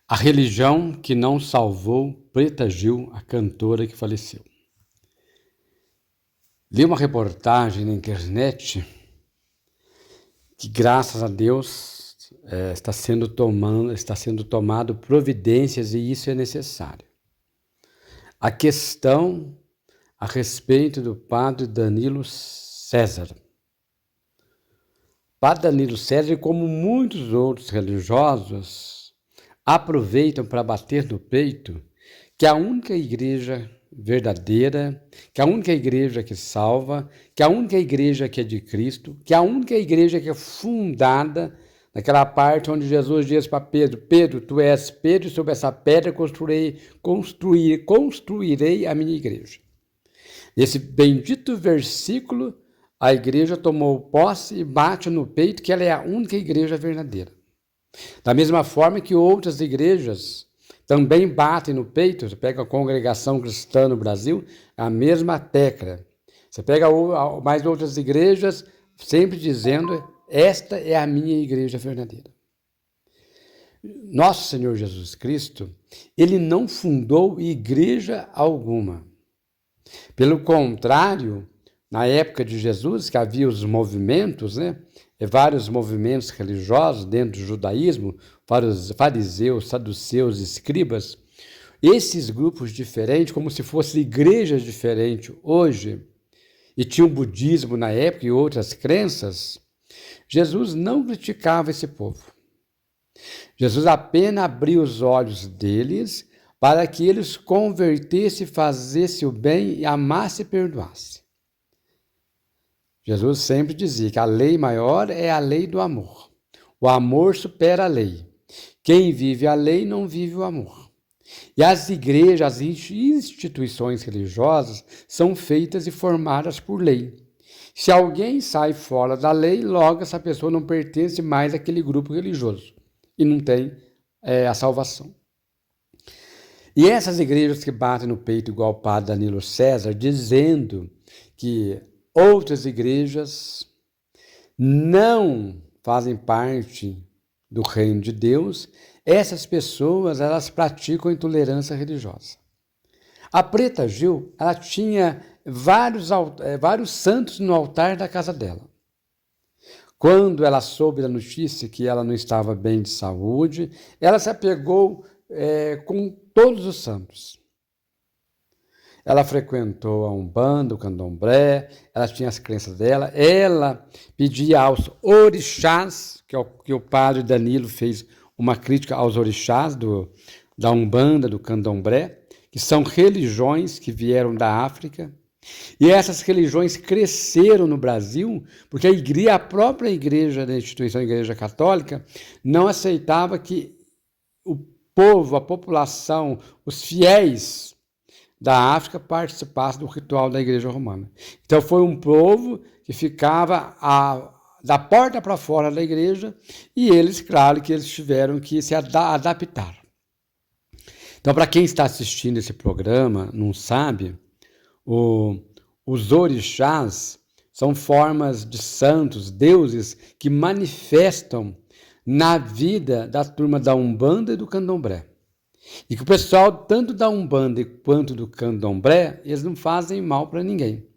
A religião que não salvou Preta Gil, a cantora que faleceu. Li uma reportagem na internet que, graças a Deus, está sendo tomado providências e isso é necessário. A questão a respeito do padre Danilo César. Padre Danilo César, como muitos outros religiosos, aproveitam para bater no peito que a única igreja verdadeira, que a única igreja que salva, que a única igreja que é de Cristo, que a única igreja que é fundada naquela parte onde Jesus diz para Pedro: Pedro, tu és Pedro, e sobre essa pedra construirei a minha igreja. Nesse bendito versículo, a igreja tomou posse e bate no peito que ela é a única igreja verdadeira. Da mesma forma que outras igrejas também batem no peito, você pega a Congregação Cristã no Brasil, a mesma tecla. Você pega mais outras igrejas, sempre dizendo: esta é a minha igreja verdadeira. Nosso Senhor Jesus Cristo, ele não fundou igreja alguma. Pelo contrário, na época de Jesus, que havia os movimentos, vários movimentos religiosos dentro do judaísmo, vários fariseus, saduceus, escribas, esses grupos diferentes, como se fossem igrejas diferentes hoje, e tinha o budismo na época e outras crenças, Jesus não criticava esse povo. Jesus apenas abria os olhos deles para que eles convertessem, fizessem o bem, amassem e perdoassem. Jesus sempre dizia que a lei maior é a lei do amor. O amor supera a lei. Quem vive a lei não vive o amor. E as igrejas, as instituições religiosas são feitas e formadas por lei. Se alguém sai fora da lei, logo essa pessoa não pertence mais àquele grupo religioso e não tem a salvação. E essas igrejas que batem no peito igual o padre Danilo César, dizendo que outras igrejas não fazem parte do reino de Deus, essas pessoas, elas praticam intolerância religiosa. A Preta Gil, ela tinha vários santos no altar da casa dela. Quando ela soube da notícia que ela não estava bem de saúde, ela se apegou com todos os santos. Ela frequentou a Umbanda, o Candomblé, ela tinha as crenças dela, ela pedia aos orixás, que o padre Danilo fez uma crítica aos orixás da Umbanda, do Candomblé, que são religiões que vieram da África, e essas religiões cresceram no Brasil, porque a própria igreja, da instituição Igreja Católica, não aceitava que o povo, a população, os fiéis da África participasse do ritual da Igreja Romana. Então foi um povo que ficava da porta para fora da igreja e eles, claro, que eles tiveram que se adaptar. Então, para quem está assistindo esse programa, não sabe, os orixás são formas de santos, deuses, que manifestam na vida da turma da Umbanda e do Candomblé. E que o pessoal, tanto da Umbanda quanto do Candomblé, eles não fazem mal para ninguém.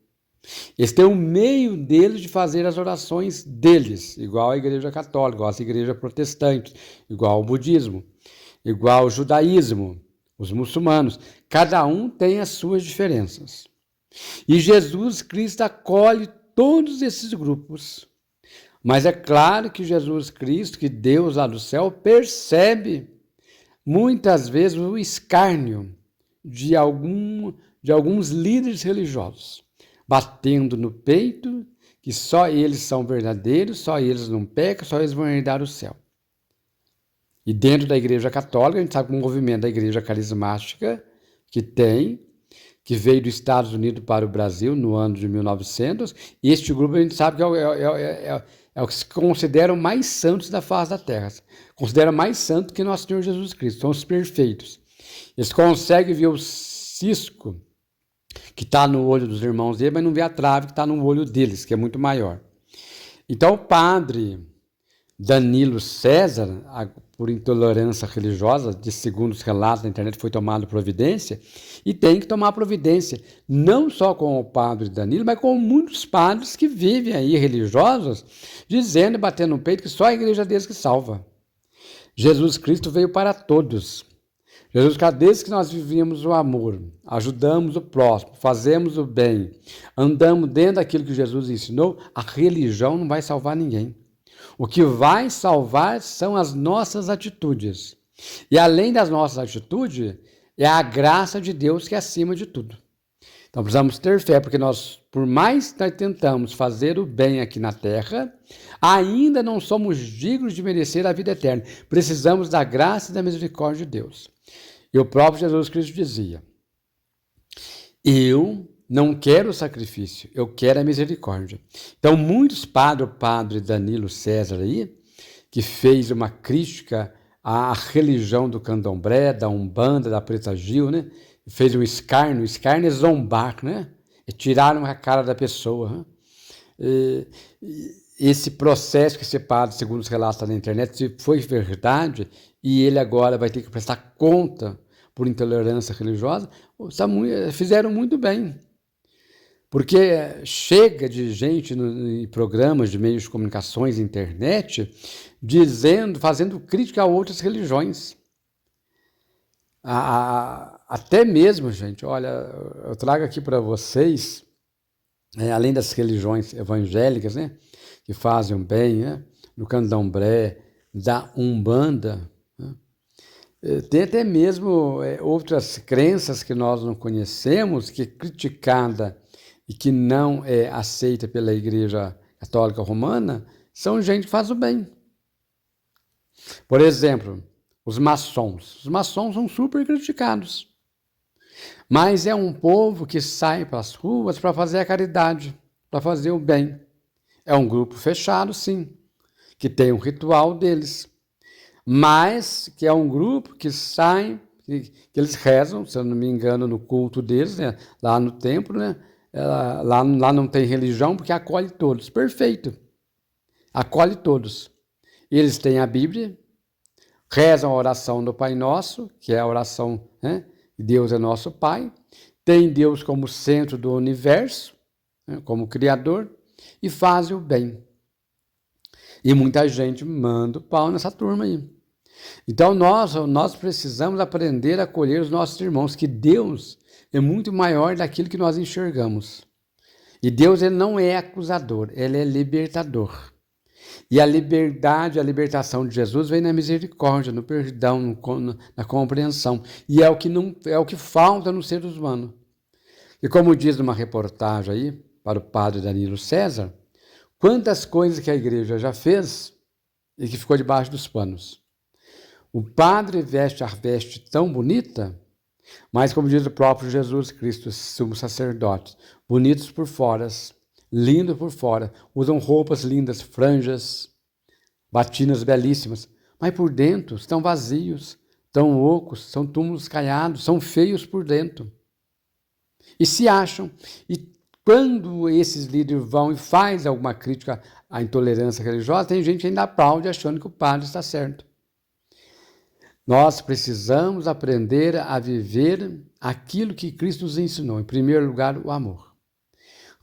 Eles têm um meio deles de fazer as orações deles, igual a Igreja Católica, igual a Igreja Protestante, igual ao budismo, igual ao judaísmo, os muçulmanos. Cada um tem as suas diferenças. E Jesus Cristo acolhe todos esses grupos. Mas é claro que Jesus Cristo, que Deus lá do céu, percebe muitas vezes o escárnio de alguns líderes religiosos, batendo no peito que só eles são verdadeiros, só eles não pecam, só eles vão herdar o céu. E dentro da Igreja Católica, a gente sabe que o movimento da Igreja Carismática que veio dos Estados Unidos para o Brasil no ano de 1900, e este grupo a gente sabe que é o que se consideram mais santos da face da terra. Considera mais santo que nosso Senhor Jesus Cristo. São os perfeitos. Eles conseguem ver o cisco que está no olho dos irmãos dele, mas não vê a trave que está no olho deles, que é muito maior. Então, o padre Danilo César, por intolerância religiosa, de segundo os relatos na internet, foi tomado providência, e tem que tomar providência, não só com o padre Danilo, mas com muitos padres que vivem aí, religiosos, dizendo e batendo no peito que só a igreja deles que salva. Jesus Cristo veio para todos. Jesus, desde que nós vivíamos o amor, ajudamos o próximo, fazemos o bem, andamos dentro daquilo que Jesus ensinou, a religião não vai salvar ninguém. O que vai salvar são as nossas atitudes. E além das nossas atitudes, é a graça de Deus que é acima de tudo. Então precisamos ter fé, porque nós, por mais que nós tentamos fazer o bem aqui na terra, ainda não somos dignos de merecer a vida eterna. Precisamos da graça e da misericórdia de Deus. E o próprio Jesus Cristo dizia: eu não quero o sacrifício, eu quero a misericórdia. Então, muitos padres, o padre Danilo César aí, que fez uma crítica à religião do candomblé, da Umbanda, da Preta Gil, né? Fez um escárnio é zombar, né? E tiraram a cara da pessoa. Né? Esse processo que esse padre, segundo os relatos na internet, se foi verdade, e ele agora vai ter que prestar conta por intolerância religiosa, fizeram muito bem. Porque chega de gente em programas de meios de comunicações, internet, fazendo crítica a outras religiões. Até mesmo, gente, olha, eu trago aqui para vocês, além das religiões evangélicas, né, que fazem o bem, né, do candomblé, da Umbanda, né, tem até mesmo outras crenças que nós não conhecemos, que é criticada e que não é aceita pela Igreja Católica Romana, são gente que faz o bem. Por exemplo, os maçons. Os maçons são super criticados. Mas é um povo que sai para as ruas para fazer a caridade, para fazer o bem. É um grupo fechado, sim, que tem um ritual deles. Mas que é um grupo que sai, que eles rezam, se eu não me engano, no culto deles, né, lá no templo, né? Lá não tem religião, porque acolhe todos. Perfeito. Acolhe todos. Eles têm a Bíblia, rezam a oração do Pai Nosso, que é a oração, né? Deus é nosso Pai. Tem Deus como centro do universo, né? Como Criador, e fazem o bem. E muita gente manda o pau nessa turma aí. Então nós precisamos aprender a acolher os nossos irmãos, que Deus é muito maior daquilo que nós enxergamos. E Deus, ele não é acusador, ele é libertador. E a liberdade, a libertação de Jesus vem na misericórdia, no perdão, na compreensão. E é o que falta nos seres humanos. E como diz numa reportagem aí, para o padre Danilo César, quantas coisas que a igreja já fez e que ficou debaixo dos panos. O padre veste a veste tão bonita, mas como diz o próprio Jesus Cristo, sumo sacerdote, bonitos por fora, lindos por fora, usam roupas lindas, franjas, batinas belíssimas, mas por dentro estão vazios, estão ocos, são túmulos caiados, são feios por dentro. E se acham. E quando esses líderes vão e fazem alguma crítica à intolerância religiosa, tem gente que ainda aplaude achando que o padre está certo. Nós precisamos aprender a viver aquilo que Cristo nos ensinou. Em primeiro lugar, o amor.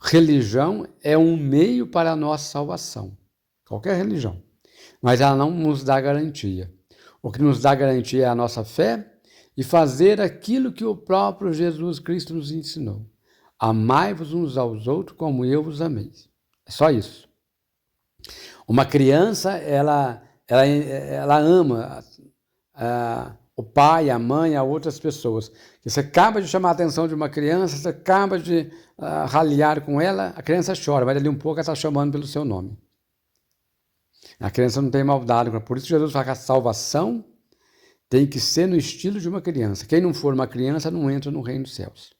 Religião é um meio para a nossa salvação. Qualquer religião. Mas ela não nos dá garantia. O que nos dá garantia é a nossa fé e fazer aquilo que o próprio Jesus Cristo nos ensinou. Amai-vos uns aos outros como eu vos amei. É só isso. Uma criança, ela ama o pai, a mãe, a outras pessoas. Você acaba de chamar a atenção de uma criança, você acaba de ralhar com ela, a criança chora, mas dali um pouco ela está chamando pelo seu nome. A criança não tem maldade, por isso Jesus fala que a salvação tem que ser no estilo de uma criança. Quem não for uma criança não entra no reino dos céus.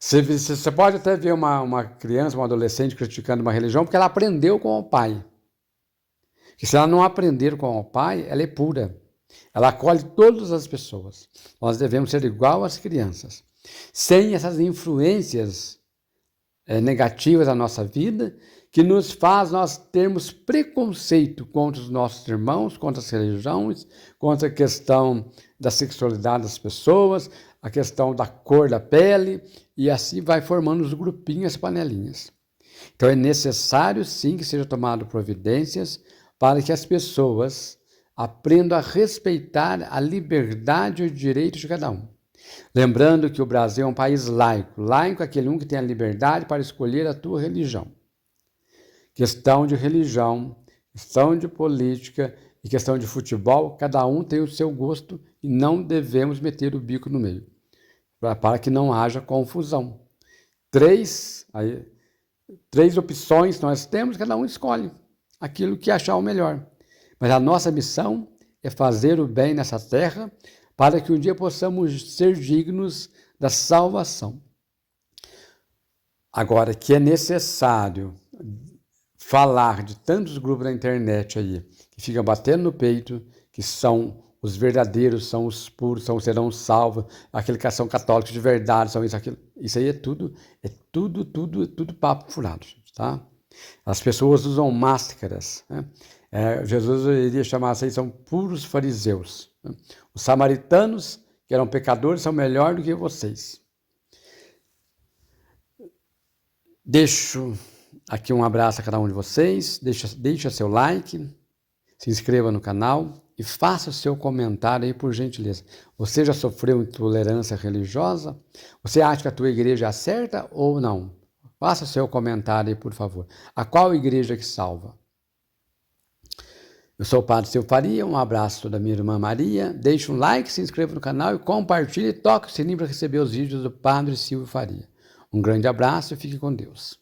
Você pode até ver uma criança, uma adolescente criticando uma religião porque ela aprendeu com o pai. Que se ela não aprender com o pai, ela é pura. Ela acolhe todas as pessoas. Nós devemos ser igual às crianças. Sem essas influências negativas na nossa vida, que nos faz nós termos preconceito contra os nossos irmãos, contra as religiões, contra a questão da sexualidade das pessoas, a questão da cor da pele, e assim vai formando os grupinhos, as panelinhas. Então é necessário sim que sejam tomadas providências para que as pessoas aprendam a respeitar a liberdade e os direitos de cada um. Lembrando que o Brasil é um país laico. Laico é aquele que tem a liberdade para escolher a tua religião. Questão de religião, questão de política e questão de futebol, cada um tem o seu gosto e não devemos meter o bico no meio, para que não haja confusão. Três opções nós temos, cada um escolhe aquilo que achar o melhor. Mas a nossa missão é fazer o bem nessa terra para que um dia possamos ser dignos da salvação. Agora, que é necessário falar de tantos grupos na internet aí, que ficam batendo no peito, que são os verdadeiros, são os puros, serão salvos, aqueles que são católicos de verdade, são isso, aquilo. Isso aí é tudo papo furado, tá? As pessoas usam máscaras, né? Jesus iria chamar assim, são puros fariseus. Né? Os samaritanos, que eram pecadores, são melhor do que vocês. Deixo aqui um abraço a cada um de vocês, deixa seu like, se inscreva no canal e faça o seu comentário aí, por gentileza. Você já sofreu intolerância religiosa? Você acha que a tua igreja é certa ou não? Faça o seu comentário aí, por favor. A qual igreja que salva? Eu sou o Padre Silvio Faria, um abraço da minha irmã Maria. Deixe um like, se inscreva no canal e compartilhe e toque o sininho para receber os vídeos do Padre Silvio Faria. Um grande abraço e fique com Deus.